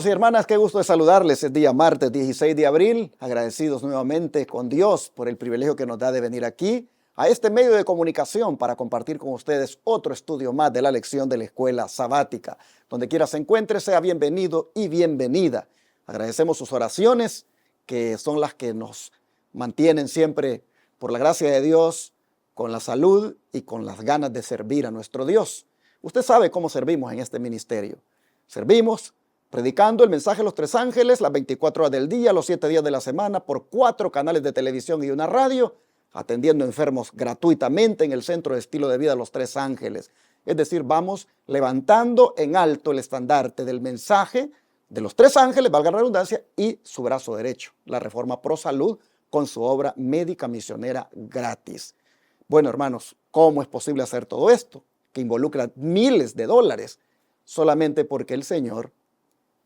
Hermanos y hermanas, qué gusto de saludarles. Es día martes 16 de abril, agradecidos nuevamente con Dios por el privilegio que nos da de venir aquí a este medio de comunicación para compartir con ustedes otro estudio más de la lección de la escuela sabática. Donde quiera se encuentre, sea bienvenido y bienvenida. Agradecemos sus oraciones, que son las que nos mantienen siempre, por la gracia de Dios, con la salud y con las ganas de servir a nuestro Dios. Usted sabe cómo servimos en este ministerio. Servimos predicando el mensaje de los tres ángeles las 24 horas del día, los 7 días de la semana, por 4 canales de televisión y una radio, atendiendo enfermos gratuitamente en el Centro de Estilo de Vida Los Tres Ángeles. Es decir, vamos levantando en alto el estandarte del mensaje de los tres ángeles, valga la redundancia, y su brazo derecho, la Reforma Pro Salud, con su obra médica misionera gratis. Bueno, hermanos, ¿cómo es posible hacer todo esto? Que involucra miles de dólares, solamente porque el Señor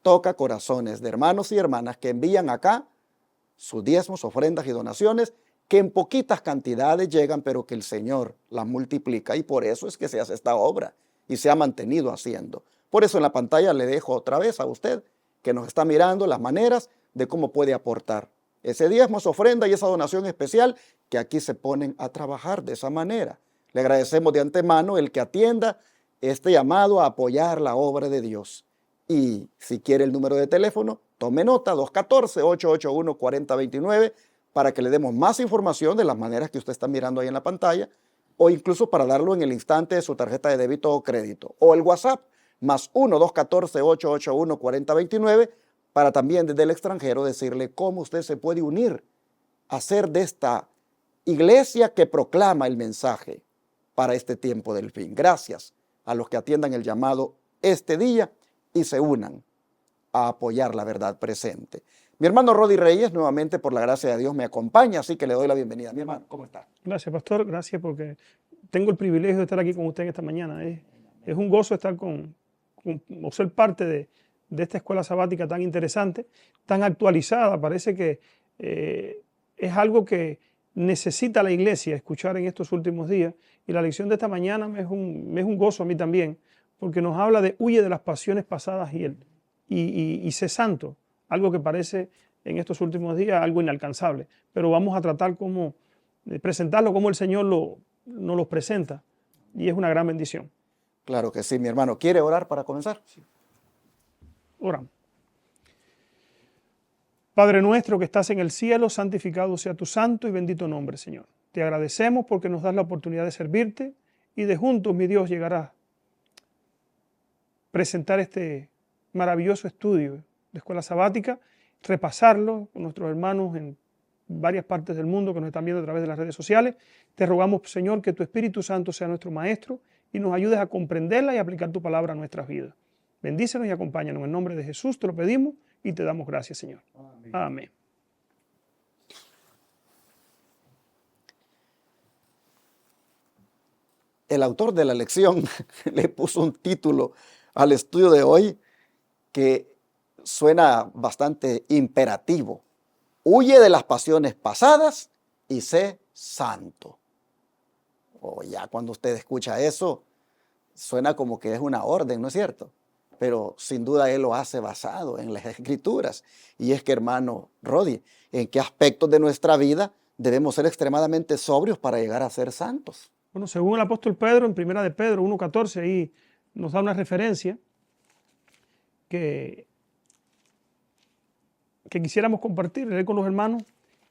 toca corazones de hermanos y hermanas que envían acá sus diezmos, ofrendas y donaciones, que en poquitas cantidades llegan, pero que el Señor las multiplica, y por eso es que se hace esta obra y se ha mantenido haciendo. Por eso en la pantalla le dejo otra vez a usted que nos está mirando las maneras de cómo puede aportar ese diezmo, esa ofrenda y esa donación especial que aquí se ponen a trabajar de esa manera. Le agradecemos de antemano el que atienda este llamado a apoyar la obra de Dios. Y si quiere el número de teléfono, tome nota, 214-881-4029, para que le demos más información de las maneras que usted está mirando ahí en la pantalla, o incluso para darlo en el instante de su tarjeta de débito o crédito. O el WhatsApp, más 1-214-881-4029, para también desde el extranjero decirle cómo usted se puede unir a ser de esta iglesia que proclama el mensaje para este tiempo del fin. Gracias a los que atiendan el llamado este día y se unan a apoyar la verdad presente. Mi hermano Rodi Reyes, nuevamente por la gracia de Dios, me acompaña, así que le doy la bienvenida. Mi hermano, ¿cómo está? Gracias, pastor. Gracias porque tengo el privilegio de estar aquí con usted en esta mañana. Es un gozo estar o ser parte de esta escuela sabática tan interesante, tan actualizada. Parece que es algo que necesita la iglesia escuchar en estos últimos días. Y la lección de esta mañana me es un gozo a mí también, porque nos habla de huye de las pasiones pasadas y sé santo, algo que parece en estos últimos días algo inalcanzable, pero vamos a tratar de presentarlo como el Señor nos lo presenta, y es una gran bendición. Claro que sí, mi hermano. ¿Quiere orar para comenzar? Sí. Oramos. Padre nuestro que estás en el cielo, santificado sea tu santo y bendito nombre, Señor. Te agradecemos porque nos das la oportunidad de servirte y de juntos, mi Dios, llegar a presentar este maravilloso estudio de escuela sabática, repasarlo con nuestros hermanos en varias partes del mundo que nos están viendo a través de las redes sociales. Te rogamos, Señor, que tu Espíritu Santo sea nuestro maestro y nos ayudes a comprenderla y aplicar tu palabra a nuestras vidas. Bendícenos y acompáñanos. En el nombre de Jesús te lo pedimos y te damos gracias, Señor. Amén. Amén. El autor de la lección le puso un título al estudio de hoy que suena bastante imperativo. Huye de las pasiones pasadas y sé santo. O ya cuando usted escucha eso, suena como que es una orden, ¿no es cierto? Pero sin duda él lo hace basado en las Escrituras. Y es que, hermano Rodi, ¿en qué aspectos de nuestra vida debemos ser extremadamente sobrios para llegar a ser santos? Bueno, según el apóstol Pedro, en primera de Pedro 1:14, ahí nos da una referencia que quisiéramos compartir, leer con los hermanos.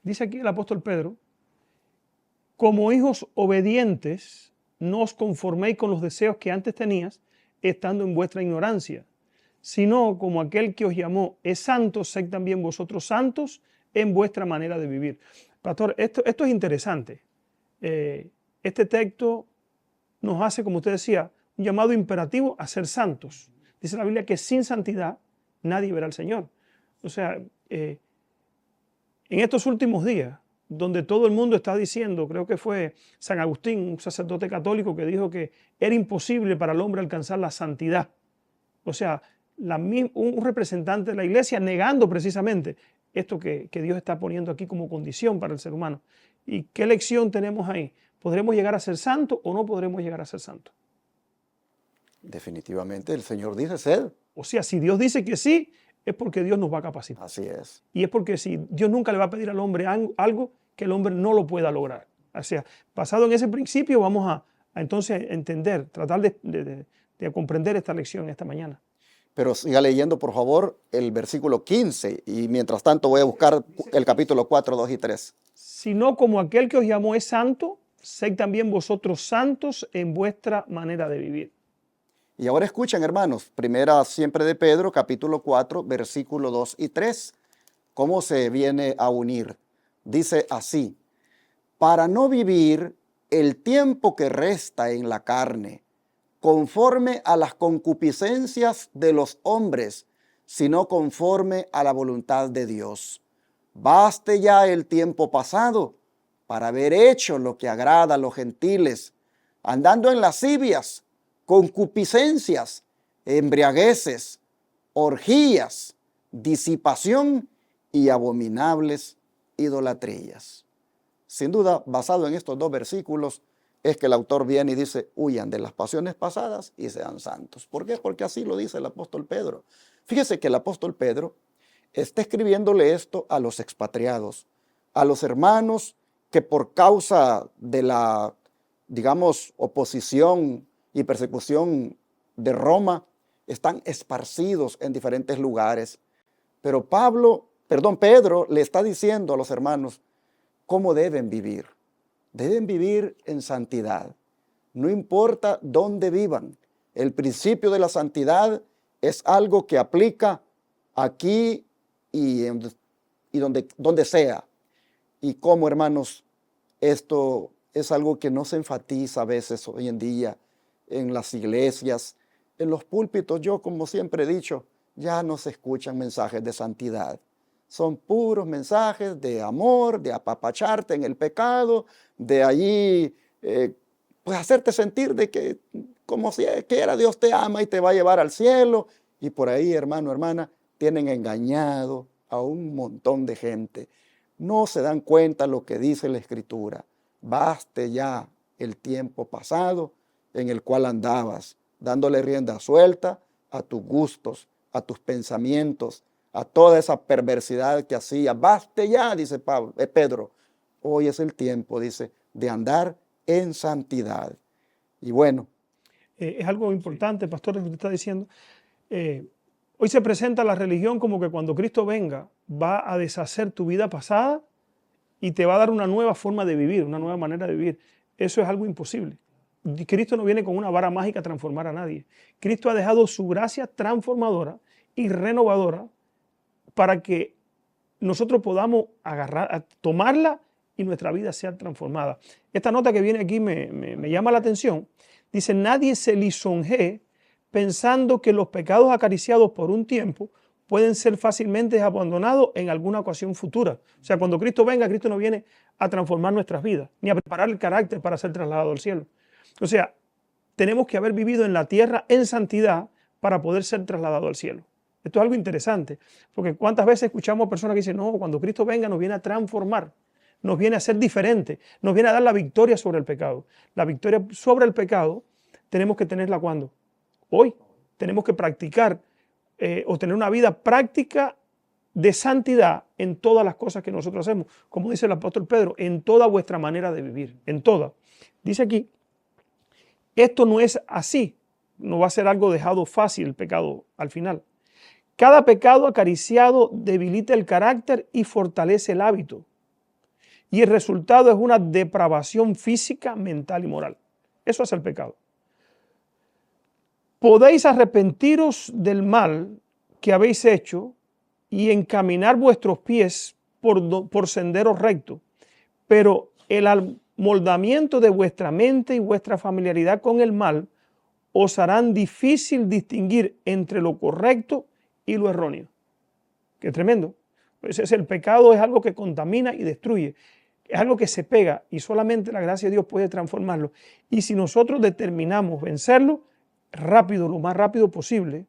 Dice aquí el apóstol Pedro: como hijos obedientes, no os conforméis con los deseos que antes tenías, estando en vuestra ignorancia, sino como aquel que os llamó es santo, sed también vosotros santos en vuestra manera de vivir. Pastor, esto es interesante. Este texto nos hace, como usted decía, un llamado imperativo a ser santos. Dice la Biblia que sin santidad nadie verá al Señor. O sea, en estos últimos días, donde todo el mundo está diciendo, creo que fue San Agustín, un sacerdote católico, que dijo que era imposible para el hombre alcanzar la santidad. O sea, un representante de la iglesia negando precisamente esto que Dios está poniendo aquí como condición para el ser humano. ¿Y qué lección tenemos ahí? ¿Podremos llegar a ser santos o no podremos llegar a ser santos? Definitivamente el Señor dice sed. O sea, si Dios dice que sí, es porque Dios nos va a capacitar. Así es. Y es porque si Dios nunca le va a pedir al hombre algo que el hombre no lo pueda lograr. O sea, basado en ese principio vamos a entonces entender, tratar de comprender esta lección esta mañana. Pero siga leyendo, por favor, el versículo 15. Y mientras tanto voy a buscar el capítulo 4, 2 y 3. Sino como aquel que os llamó es santo, sed también vosotros santos en vuestra manera de vivir. Y ahora escuchen, hermanos, primera siempre de Pedro, capítulo 4, versículo 2 y 3. ¿Cómo se viene a unir? Dice así: para no vivir el tiempo que resta en la carne, conforme a las concupiscencias de los hombres, sino conforme a la voluntad de Dios. Baste ya el tiempo pasado para haber hecho lo que agrada a los gentiles, andando en lascivias, concupiscencias, embriagueces, orgías, disipación y abominables idolatrías. Sin duda, basado en estos dos versículos, es que el autor viene y dice: huyan de las pasiones pasadas y sean santos. ¿Por qué? Porque así lo dice el apóstol Pedro. Fíjese que el apóstol Pedro está escribiéndole esto a los expatriados, a los hermanos que por causa de la, digamos, oposición y persecución de Roma, están esparcidos en diferentes lugares. Pero Pedro le está diciendo a los hermanos cómo deben vivir. Deben vivir en santidad. No importa dónde vivan. El principio de la santidad es algo que aplica aquí y donde sea. Y como, hermanos, esto es algo que no se enfatiza a veces hoy en día en las iglesias, en los púlpitos. Yo, como siempre he dicho, ya no se escuchan mensajes de santidad. Son puros mensajes de amor, de apapacharte en el pecado, de allí pues hacerte sentir de que como si quiera Dios te ama y te va a llevar al cielo. Y por ahí, hermano, hermana, tienen engañado a un montón de gente. No se dan cuenta lo que dice la Escritura. Baste ya el tiempo pasado en el cual andabas, dándole rienda suelta a tus gustos, a tus pensamientos, a toda esa perversidad que hacía. Baste ya, dice Pedro. Hoy es el tiempo, dice, de andar en santidad. Y bueno. Es algo importante, pastor, lo que usted está diciendo. Hoy se presenta la religión como que cuando Cristo venga va a deshacer tu vida pasada y te va a dar una nueva forma de vivir, una nueva manera de vivir. Eso es algo imposible. Cristo no viene con una vara mágica a transformar a nadie. Cristo ha dejado su gracia transformadora y renovadora para que nosotros podamos tomarla y nuestra vida sea transformada. Esta nota que viene aquí me llama la atención. Dice: nadie se lisonjee pensando que los pecados acariciados por un tiempo pueden ser fácilmente abandonados en alguna ocasión futura. O sea, cuando Cristo venga, Cristo no viene a transformar nuestras vidas, ni a preparar el carácter para ser trasladado al cielo. O sea, tenemos que haber vivido en la tierra en santidad para poder ser trasladado al cielo. Esto es algo interesante, porque cuántas veces escuchamos personas que dicen: no, cuando Cristo venga nos viene a transformar, nos viene a ser diferente, nos viene a dar la victoria sobre el pecado. La victoria sobre el pecado tenemos que tenerla ¿cuándo? Hoy. Tenemos que practicar o tener una vida práctica de santidad en todas las cosas que nosotros hacemos. Como dice el apóstol Pedro, en toda vuestra manera de vivir, en toda. Dice aquí, esto no es así, no va a ser algo dejado fácil el pecado al final. Cada pecado acariciado debilita el carácter y fortalece el hábito. Y el resultado es una depravación física, mental y moral. Eso es el pecado. Podéis arrepentiros del mal que habéis hecho y encaminar vuestros pies por senderos rectos, pero el amoldamiento de vuestra mente y vuestra familiaridad con el mal os harán difícil distinguir entre lo correcto y lo erróneo. Qué tremendo. El pecado es algo que contamina y destruye. Es algo que se pega y solamente la gracia de Dios puede transformarlo. Y si nosotros determinamos vencerlo rápido, lo más rápido posible,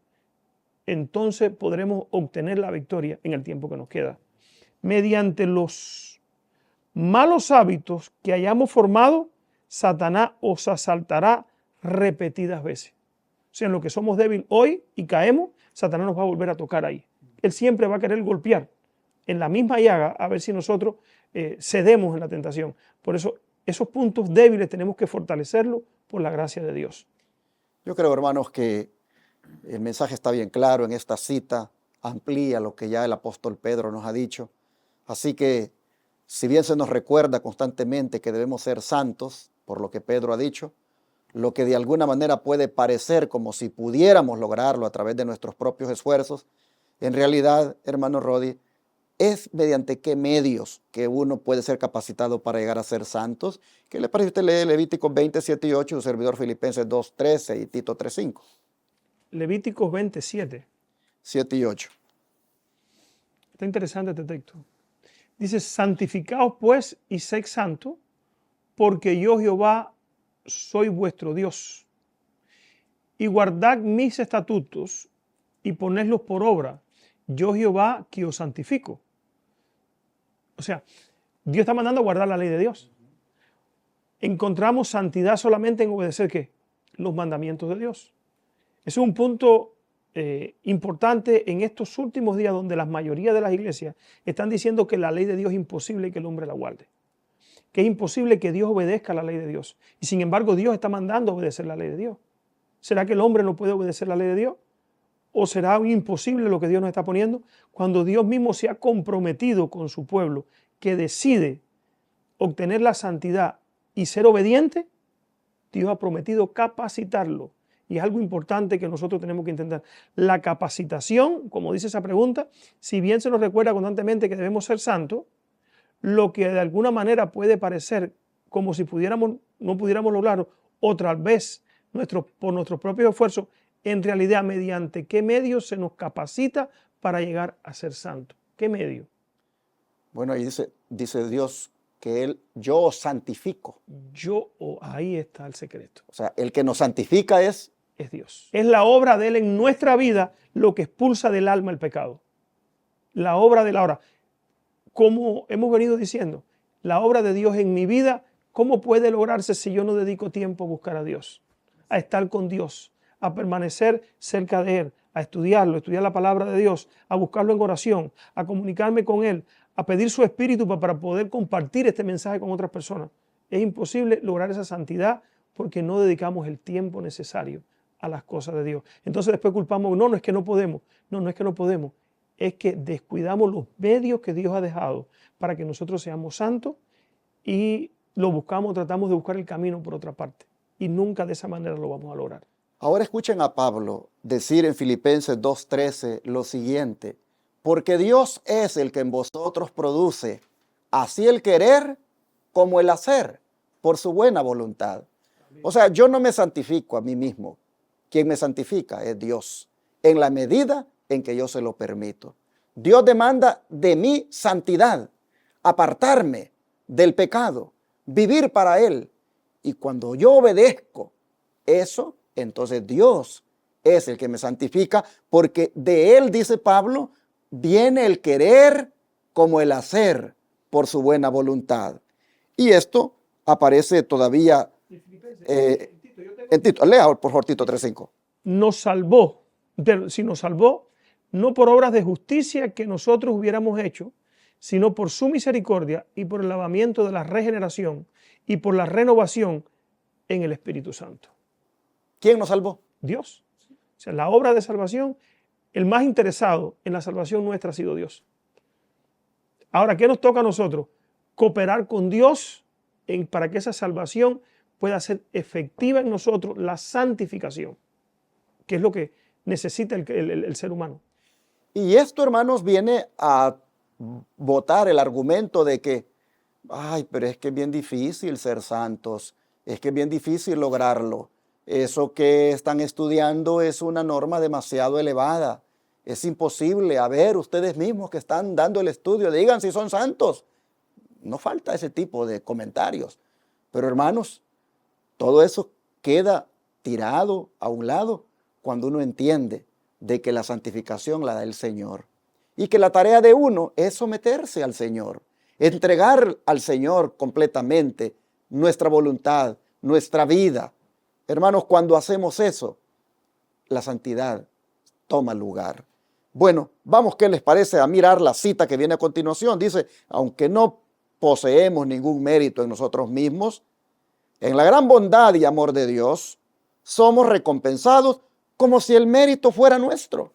entonces podremos obtener la victoria en el tiempo que nos queda. Mediante los malos hábitos que hayamos formado, Satanás os asaltará repetidas veces. O sea, en lo que somos débiles hoy y caemos, Satanás nos va a volver a tocar ahí. Él siempre va a querer golpear en la misma llaga a ver si nosotros cedemos en la tentación. Por eso, esos puntos débiles tenemos que fortalecerlos por la gracia de Dios. Yo creo, hermanos, que el mensaje está bien claro en esta cita, amplía lo que ya el apóstol Pedro nos ha dicho. Así que, si bien se nos recuerda constantemente que debemos ser santos, por lo que Pedro ha dicho, lo que de alguna manera puede parecer como si pudiéramos lograrlo a través de nuestros propios esfuerzos, en realidad, hermano Rodi, es mediante qué medios que uno puede ser capacitado para llegar a ser santos. ¿Qué le parece? Usted lee Levíticos 27 y 8, su servidor Filipenses 2:13 y Tito 3:5. Levíticos 27. 7 y 8. Está interesante este texto. Dice, santificaos pues y sed santos, porque yo Jehová soy vuestro Dios. Y guardad mis estatutos y ponedlos por obra. Yo Jehová que os santifico. O sea, Dios está mandando a guardar la ley de Dios. Encontramos santidad solamente en obedecer ¿qué? Los mandamientos de Dios. Ese es un punto importante en estos últimos días donde la mayoría de las iglesias están diciendo que la ley de Dios es imposible que el hombre la guarde. Que es imposible que Dios obedezca la ley de Dios. Y sin embargo, Dios está mandando a obedecer la ley de Dios. ¿Será que el hombre no puede obedecer la ley de Dios? ¿O será imposible lo que Dios nos está poniendo? Cuando Dios mismo se ha comprometido con su pueblo, que decide obtener la santidad y ser obediente, Dios ha prometido capacitarlo. Y es algo importante que nosotros tenemos que entender. La capacitación, como dice esa pregunta, si bien se nos recuerda constantemente que debemos ser santos, lo que de alguna manera puede parecer como si no pudiéramos lograrlo, o tal vez por nuestros propios esfuerzos, en realidad, mediante qué medios se nos capacita para llegar a ser santos. ¿Qué medio? Bueno, ahí dice Dios que yo os santifico. Ahí está el secreto. O sea, el que nos santifica es Dios. Es la obra de Él en nuestra vida lo que expulsa del alma el pecado. La obra de la obra. Como hemos venido diciendo, la obra de Dios en mi vida, ¿cómo puede lograrse si yo no dedico tiempo a buscar a Dios? A estar con Dios, a permanecer cerca de Él, a estudiarlo, a estudiar la palabra de Dios, a buscarlo en oración, a comunicarme con Él, a pedir su espíritu para poder compartir este mensaje con otras personas. Es imposible lograr esa santidad porque no dedicamos el tiempo necesario a las cosas de Dios. Entonces después culpamos, no es que no podemos, no es que no podemos, es que descuidamos los medios que Dios ha dejado para que nosotros seamos santos y lo buscamos, tratamos de buscar el camino por otra parte. Y nunca de esa manera lo vamos a lograr. Ahora escuchen a Pablo decir en Filipenses 2:13 lo siguiente: porque Dios es el que en vosotros produce así el querer como el hacer por su buena voluntad. O sea, yo no me santifico a mí mismo. Quien me santifica es Dios, en la medida en que yo se lo permito. Dios demanda de mí santidad, apartarme del pecado, vivir para Él. Y cuando yo obedezco eso, entonces Dios es el que me santifica, porque de Él, dice Pablo, viene el querer como el hacer por su buena voluntad. Y esto aparece todavía en Tito. Lea por favor Tito 3:5. Nos salvó, no por obras de justicia que nosotros hubiéramos hecho, sino por su misericordia y por el lavamiento de la regeneración y por la renovación en el Espíritu Santo. ¿Quién nos salvó? Dios. O sea, la obra de salvación, el más interesado en la salvación nuestra ha sido Dios. Ahora, ¿qué nos toca a nosotros? Cooperar con Dios para que esa salvación pueda ser efectiva en nosotros, la santificación, que es lo que necesita el ser humano. Y esto, hermanos, viene a botar el argumento de que, pero es que es bien difícil ser santos, es que es bien difícil lograrlo. Eso que están estudiando es una norma demasiado elevada. Es imposible. A ver, ustedes mismos que están dando el estudio, digan si son santos. No falta ese tipo de comentarios. Pero hermanos, todo eso queda tirado a un lado cuando uno entiende de que la santificación la da el Señor. Y que la tarea de uno es someterse al Señor, entregar al Señor completamente nuestra voluntad, nuestra vida. Hermanos, cuando hacemos eso, la santidad toma lugar. Bueno, vamos, ¿qué les parece a mirar la cita que viene a continuación? Dice, aunque no poseemos ningún mérito en nosotros mismos, en la gran bondad y amor de Dios, somos recompensados como si el mérito fuera nuestro.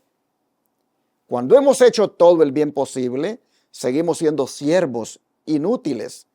Cuando hemos hecho todo el bien posible, seguimos siendo siervos inútiles.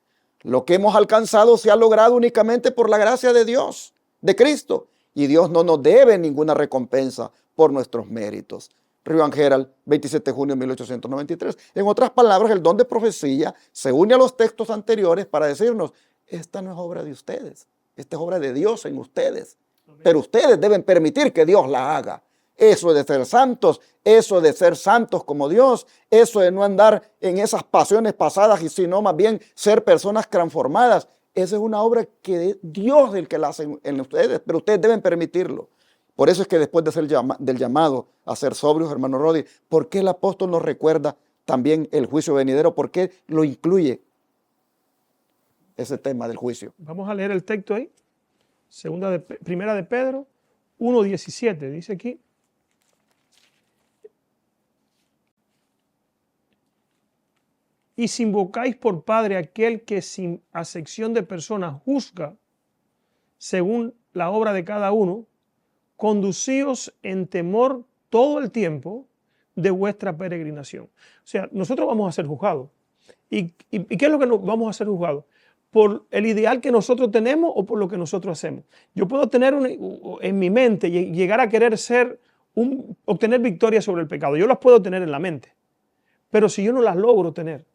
Lo que hemos alcanzado se ha logrado únicamente por la gracia de Dios, de Cristo, y Dios no nos debe ninguna recompensa por nuestros méritos. Río Herald, 27 de junio de 1893. En otras palabras, el don de profecía se une a los textos anteriores para decirnos, esta no es obra de ustedes, esta es obra de Dios en ustedes, pero ustedes deben permitir que Dios la haga. Eso de ser santos, eso de ser santos como Dios, eso de no andar en esas pasiones pasadas y sino más bien ser personas transformadas. Esa es una obra que Dios es el que la hace en ustedes, pero ustedes deben permitirlo. Por eso es que después de ser del llamado a ser sobrios, hermano Rodi, ¿por qué el apóstol nos recuerda también el juicio venidero? ¿Por qué lo incluye ese tema del juicio? Vamos a leer el texto ahí. Primera de Pedro 1:17, dice aquí. Y si invocáis por Padre aquel que sin acepción de personas juzga según la obra de cada uno, conducíos en temor todo el tiempo de vuestra peregrinación. O sea, nosotros vamos a ser juzgados. ¿Y qué es lo que vamos a ser juzgados? ¿Por el ideal que nosotros tenemos o por lo que nosotros hacemos? Yo puedo tener en mi mente y llegar a querer obtener victoria sobre el pecado. Yo las puedo tener en la mente. Pero si yo no las logro tener,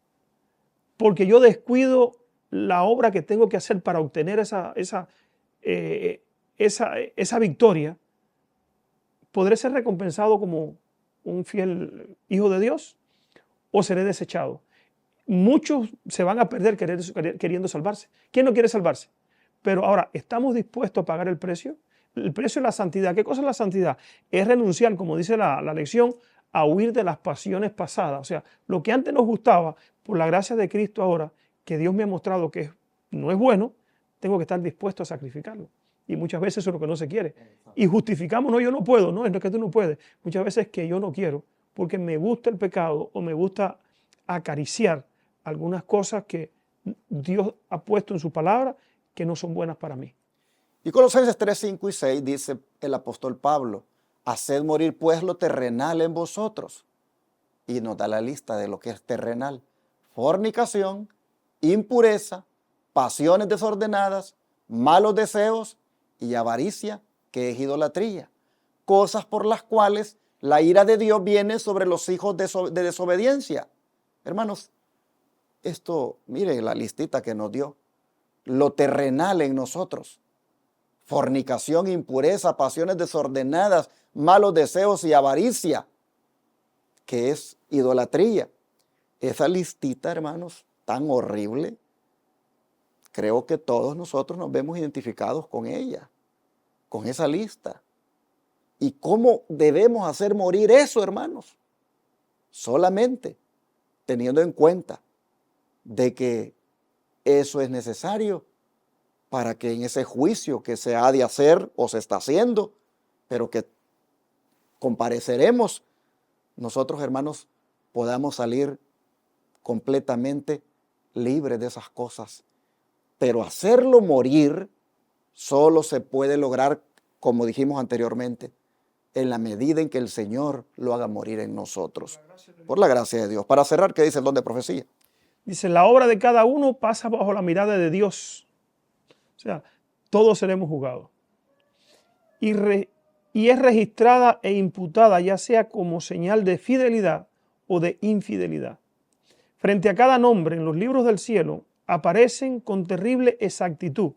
porque yo descuido la obra que tengo que hacer para obtener esa victoria, ¿podré ser recompensado como un fiel hijo de Dios o seré desechado? Muchos se van a perder queriendo salvarse. ¿Quién no quiere salvarse? Pero ahora, ¿estamos dispuestos a pagar el precio? El precio es la santidad. ¿Qué cosa es la santidad? Es renunciar, como dice la lección, a huir de las pasiones pasadas. O sea, lo que antes nos gustaba, por la gracia de Cristo ahora, que Dios me ha mostrado que no es bueno, tengo que estar dispuesto a sacrificarlo. Y muchas veces eso es lo que no se quiere. Y justificamos, no, yo no puedo, no, es que tú no puedes. Muchas veces es que yo no quiero, porque me gusta el pecado o me gusta acariciar algunas cosas que Dios ha puesto en su palabra que no son buenas para mí. Y Colosenses 3, 5 y 6 dice el apóstol Pablo, haced morir pues lo terrenal en vosotros. Y nos da la lista de lo que es terrenal. Fornicación, impureza, pasiones desordenadas, malos deseos y avaricia, que es idolatría. Cosas por las cuales la ira de Dios viene sobre los hijos de desobediencia. Hermanos, esto, mire la listita que nos dio. Lo terrenal en nosotros. Fornicación, impureza, pasiones desordenadas, malos deseos y avaricia, que es idolatría. Esa listita, hermanos, tan horrible, creo que todos nosotros nos vemos identificados con ella, con esa lista. ¿Y cómo debemos hacer morir eso, hermanos? Solamente teniendo en cuenta de que eso es necesario para que en ese juicio que se ha de hacer o se está haciendo, pero que compareceremos, nosotros, hermanos, podamos salir completamente libres de esas cosas. Pero hacerlo morir solo se puede lograr, como dijimos anteriormente, en la medida en que el Señor lo haga morir en nosotros. Por la gracia de Dios. Para cerrar, ¿qué dice el don de profecía? Dice, la obra de cada uno pasa bajo la mirada de Dios. O sea, todos seremos juzgados. Y es registrada e imputada ya sea como señal de fidelidad o de infidelidad. Frente a cada nombre en los libros del cielo aparecen con terrible exactitud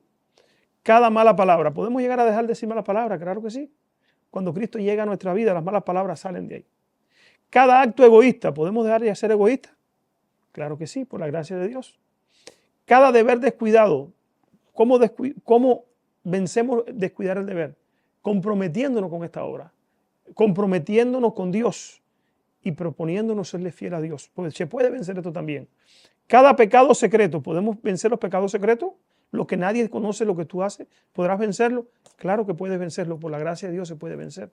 cada mala palabra. ¿Podemos llegar a dejar de decir mala palabra? Claro que sí. Cuando Cristo llega a nuestra vida, las malas palabras salen de ahí. Cada acto egoísta, ¿podemos dejar de ser egoístas? Claro que sí, por la gracia de Dios. Cada deber descuidado, ¿cómo vencemos descuidar el deber? Comprometiéndonos con esta obra, comprometiéndonos con Dios y proponiéndonos serle fiel a Dios. Pues se puede vencer esto también. Cada pecado secreto, ¿podemos vencer los pecados secretos? Lo que nadie conoce, lo que tú haces, ¿podrás vencerlo? Claro que puedes vencerlo, por la gracia de Dios se puede vencer.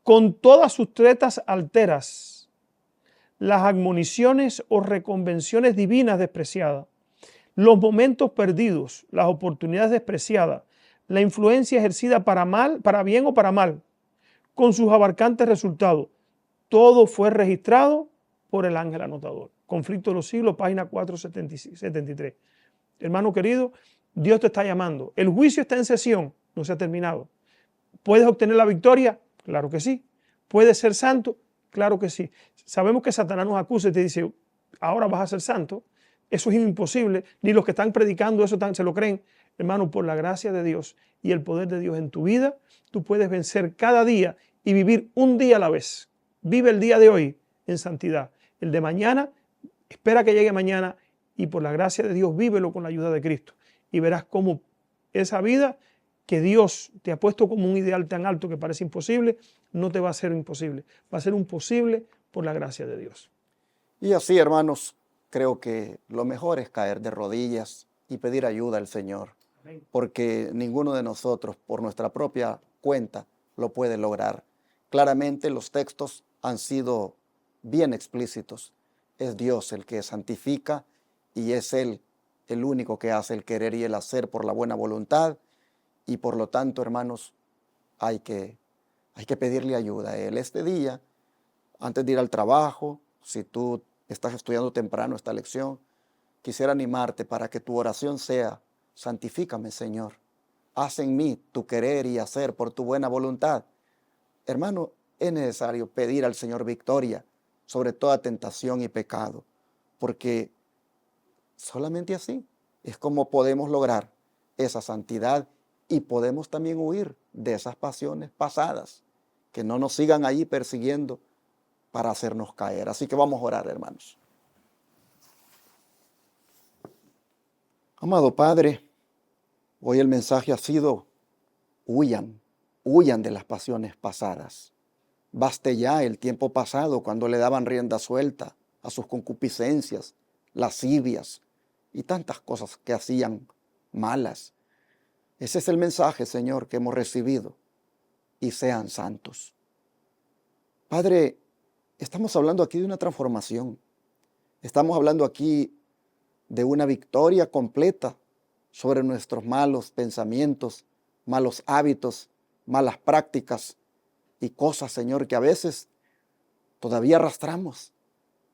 con todas sus tretas alteras, las admoniciones o reconvenciones divinas despreciadas, los momentos perdidos, las oportunidades despreciadas, la influencia ejercida para mal, para bien o para mal, con sus abarcantes resultados. Todo fue registrado por el ángel anotador. Conflicto de los siglos, página 473. Hermano querido, Dios te está llamando. El juicio está en sesión, no se ha terminado. ¿Puedes obtener la victoria? Claro que sí. ¿Puedes ser santo? Claro que sí. Sabemos que Satanás nos acusa y te dice, ahora vas a ser santo. Eso es imposible. Ni los que están predicando eso se lo creen. Hermano, por la gracia de Dios y el poder de Dios en tu vida, tú puedes vencer cada día y vivir un día a la vez. Vive el día de hoy en santidad. El de mañana, espera que llegue mañana y por la gracia de Dios vívelo con la ayuda de Cristo. Y verás cómo esa vida que Dios te ha puesto como un ideal tan alto que parece imposible, no te va a ser imposible. Va a ser un posible por la gracia de Dios. Y así, hermanos, creo que lo mejor es caer de rodillas y pedir ayuda al Señor, porque ninguno de nosotros, por nuestra propia cuenta, lo puede lograr. Claramente los textos han sido bien explícitos. Es Dios el que santifica y es Él el único que hace el querer y el hacer por la buena voluntad. Y por lo tanto, hermanos, hay que pedirle ayuda a Él. Este día, antes de ir al trabajo, si tú estás estudiando temprano esta lección, quisiera animarte para que tu oración sea: santifícame, Señor. Haz en mí tu querer y hacer por tu buena voluntad. Hermano, es necesario pedir al Señor victoria sobre toda tentación y pecado, porque solamente así es como podemos lograr esa santidad y podemos también huir de esas pasiones pasadas, que no nos sigan ahí persiguiendo para hacernos caer. Así que vamos a orar, hermanos. Amado Padre, hoy el mensaje ha sido: huyan de las pasiones pasadas. Baste ya el tiempo pasado cuando le daban rienda suelta a sus concupiscencias, lascivias y tantas cosas que hacían malas. Ese es el mensaje, Señor, que hemos recibido. Y sean santos. Padre, estamos hablando aquí de una transformación. Estamos hablando aquí de una victoria completa sobre nuestros malos pensamientos, malos hábitos, malas prácticas y cosas, Señor, que a veces todavía arrastramos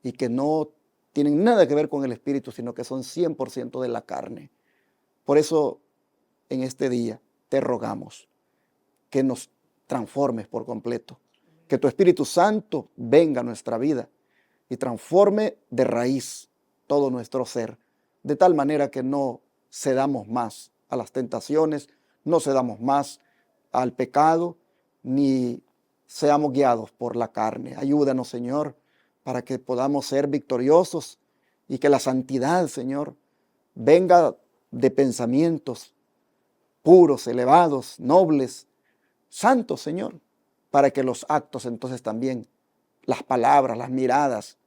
y que no tienen nada que ver con el Espíritu, sino que son 100% de la carne. Por eso, en este día, te rogamos que nos transformes por completo, que tu Espíritu Santo venga a nuestra vida y transforme de raíz todo nuestro ser, de tal manera que no cedamos más a las tentaciones, no cedamos más al pecado, ni seamos guiados por la carne. Ayúdanos, Señor, para que podamos ser victoriosos y que la santidad, Señor, venga de pensamientos puros, elevados, nobles, santos, Señor, para que los actos entonces también, las palabras, las miradas,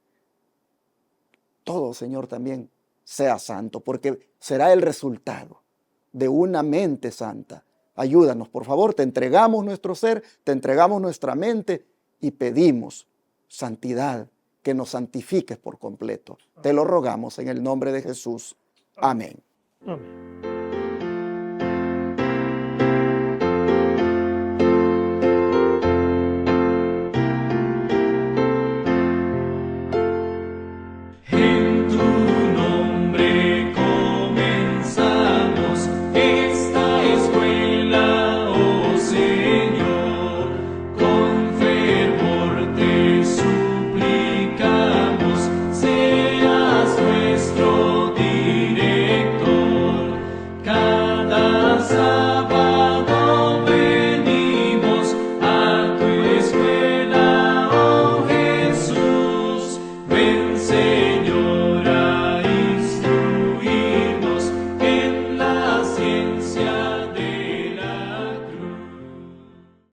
todo, Señor, también sea santo, porque será el resultado de una mente santa. Ayúdanos, por favor, te entregamos nuestro ser, te entregamos nuestra mente y pedimos santidad, que nos santifiques por completo. Te lo rogamos en el nombre de Jesús. Amén. Amén. Cada